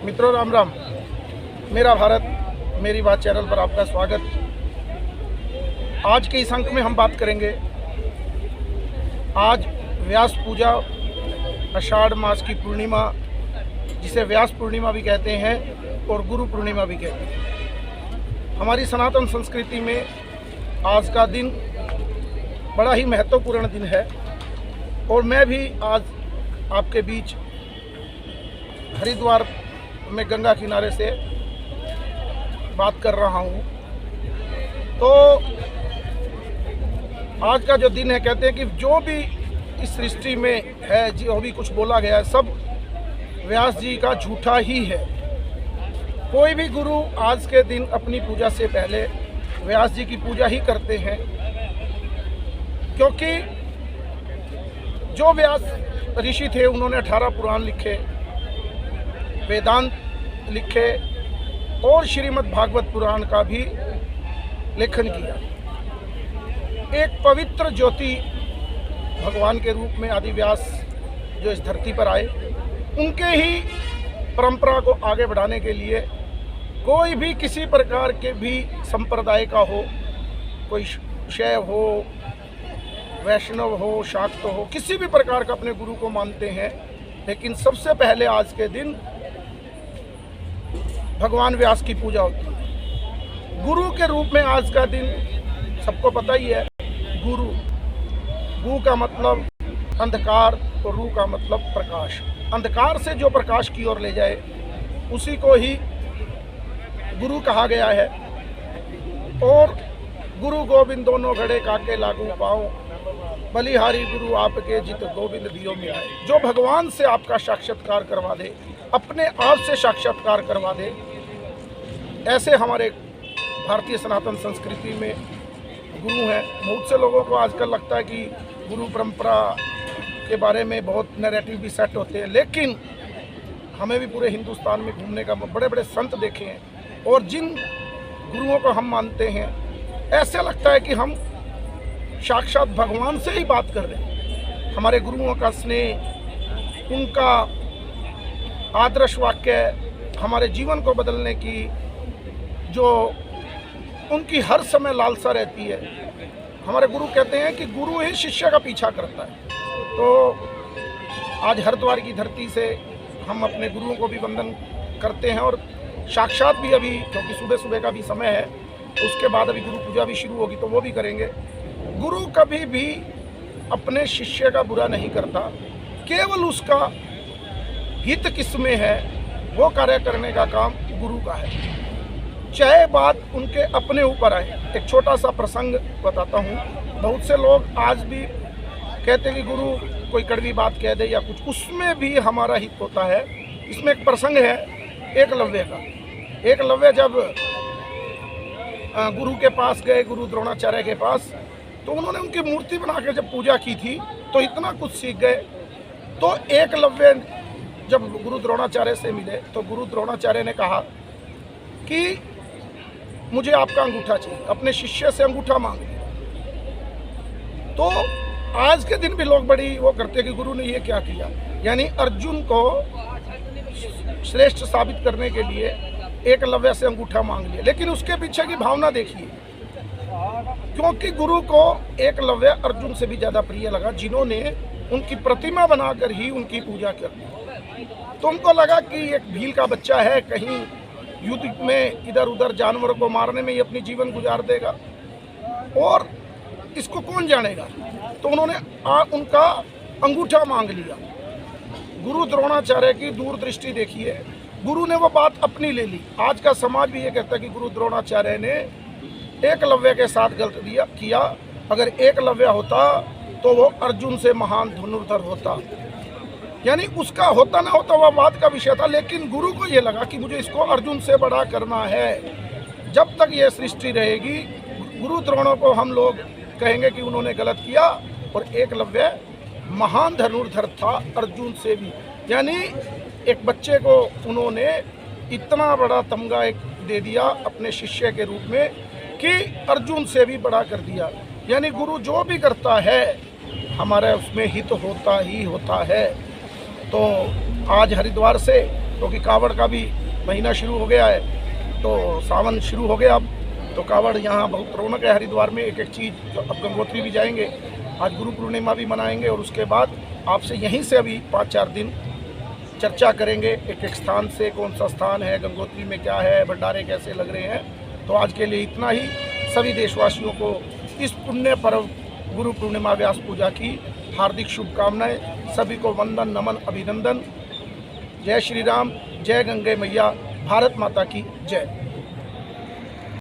मित्रों राम राम। मेरा भारत मेरी बात चैनल पर आपका स्वागत। आज के इस अंक में हम बात करेंगे, आज व्यास पूजा, आषाढ़ मास की पूर्णिमा, जिसे व्यास पूर्णिमा भी कहते हैं और गुरु पूर्णिमा भी कहते हैं। हमारी सनातन संस्कृति में आज का दिन बड़ा ही महत्वपूर्ण दिन है और मैं भी आज आपके बीच हरिद्वार में गंगा किनारे से बात कर रहा हूँ। तो आज का जो दिन है, कहते हैं कि जो भी इस सृष्टि में है, जो भी कुछ बोला गया है, सब व्यास जी का झूठा ही है। कोई भी गुरु आज के दिन अपनी पूजा से पहले व्यास जी की पूजा ही करते हैं, क्योंकि जो व्यास ऋषि थे उन्होंने 18 पुराण लिखे, वेदांत लिखे और श्रीमद् भागवत पुराण का भी लेखन किया। एक पवित्र ज्योति भगवान के रूप में आदि व्यास जो इस धरती पर आए, उनके ही परंपरा को आगे बढ़ाने के लिए कोई भी किसी प्रकार के भी संप्रदाय का हो, कोई शैव हो, वैष्णव हो, शाक्त हो, किसी भी प्रकार का अपने गुरु को मानते हैं। लेकिन सबसे पहले आज के दिन भगवान व्यास की पूजा होती है। गुरु के रूप में आज का दिन सबको पता ही है। गुरु, गु का मतलब अंधकार और रू का मतलब प्रकाश। अंधकार से जो प्रकाश की ओर ले जाए उसी को ही गुरु कहा गया है। और गुरु गोविंद दोनों घड़े काके लागू पाओ, बलिहारी गुरु आपके जित गोविंद दियो में आए। जो भगवान से आपका साक्षात्कार करवा दे, अपने आप से साक्षात्कार करवा दे, ऐसे हमारे भारतीय सनातन संस्कृति में गुरु हैं। बहुत से लोगों को आजकल लगता है कि गुरु परंपरा के बारे में बहुत नैरेटिव भी सेट होते हैं, लेकिन हमें भी पूरे हिंदुस्तान में घूमने का बड़े बड़े संत देखे हैं और जिन गुरुओं को हम मानते हैं, ऐसे लगता है कि हम साक्षात भगवान से ही बात कर रहे हैं। हमारे गुरुओं का स्नेह, उनका आदर्श वाक्य, हमारे जीवन को बदलने की जो उनकी हर समय लालसा रहती है। हमारे गुरु कहते हैं कि गुरु ही शिष्य का पीछा करता है। तो आज हरिद्वार की धरती से हम अपने गुरुओं को भी वंदन करते हैं और साक्षात भी अभी, क्योंकि सुबह सुबह का भी समय है, उसके बाद अभी गुरु पूजा भी शुरू होगी तो वो भी करेंगे। गुरु कभी भी अपने शिष्य का बुरा नहीं करता, केवल उसका हित किसमें है वो कार्य करने का काम गुरु का है, चाहे बात उनके अपने ऊपर आए। एक छोटा सा प्रसंग बताता हूँ। बहुत से लोग आज भी कहते हैं कि गुरु कोई कड़वी बात कह दे या कुछ, उसमें भी हमारा हित होता है। इसमें एक प्रसंग है एकलव्य का। एकलव्य जब गुरु के पास गए, गुरु द्रोणाचार्य के पास, तो उन्होंने उनकी मूर्ति बना के जब पूजा की थी तो इतना कुछ सीख गए। तो एकलव्य जब गुरु द्रोणाचार्य से मिले तो गुरु द्रोणाचार्य ने कहा कि मुझे आपका अंगूठा चाहिए, अपने शिष्य से अंगूठा मांग लिया। तो आज के दिन भी लोग बड़ी वो करते हैं कि गुरु ने ये क्या किया, यानी अर्जुन को श्रेष्ठ साबित करने के लिए एकलव्य से अंगूठा मांग लिया। लेकिन उसके पीछे की भावना देखिए, क्योंकि गुरु को एकलव्य अर्जुन से भी ज़्यादा प्रिय लगा, जिन्होंने उनकी प्रतिमा बनाकर ही उनकी पूजा कर दी। तो उनको लगा कि एक भील का बच्चा है, कहीं युद्ध में इधर उधर जानवरों को मारने में ही अपनी जीवन गुजार देगा और इसको कौन जानेगा। तो उन्होंने उनका अंगूठा मांग लिया। गुरु द्रोणाचार्य की दूरदृष्टि देखिए, गुरु ने वो बात अपनी ले ली। आज का समाज भी ये कहता है कि गुरु द्रोणाचार्य ने एकलव्य के साथ गलत किया। अगर एकलव्य होता तो वो अर्जुन से महान धनुर्धर होता, यानी उसका होता ना होता वह बात का विषय था। लेकिन गुरु को ये लगा कि मुझे इसको अर्जुन से बड़ा करना है। जब तक ये सृष्टि रहेगी, गुरु द्रोणों को हम लोग कहेंगे कि उन्होंने गलत किया और एकलव्य महान धनुर्धर था अर्जुन से भी। यानी एक बच्चे को उन्होंने इतना बड़ा तमगा एक दे दिया अपने शिष्य के रूप में कि अर्जुन से भी बड़ा कर दिया। यानी गुरु जो भी करता है हमारे उसमें हित होता ही होता है। तो आज हरिद्वार से क्योंकि कावड़ का भी महीना शुरू हो गया है, तो सावन शुरू हो गया अब, तो कावड़ यहाँ बहुत रौनक है हरिद्वार में। एक एक चीज़, अब गंगोत्री भी जाएंगे, आज गुरु पूर्णिमा भी मनाएंगे, और उसके बाद आपसे यहीं से अभी 5-4 दिन चर्चा करेंगे एक एक स्थान से, कौन सा स्थान है, गंगोत्री में क्या है, भंडारे कैसे लग रहे हैं। तो आज के लिए इतना ही। सभी देशवासियों को इस पुण्य पर्व गुरु पूर्णिमा व्यास पूजा की हार्दिक शुभकामनाएं। सभी को वंदन, नमन, अभिनंदन। जय श्री राम, जय गंगे मैया, भारत माता की जय।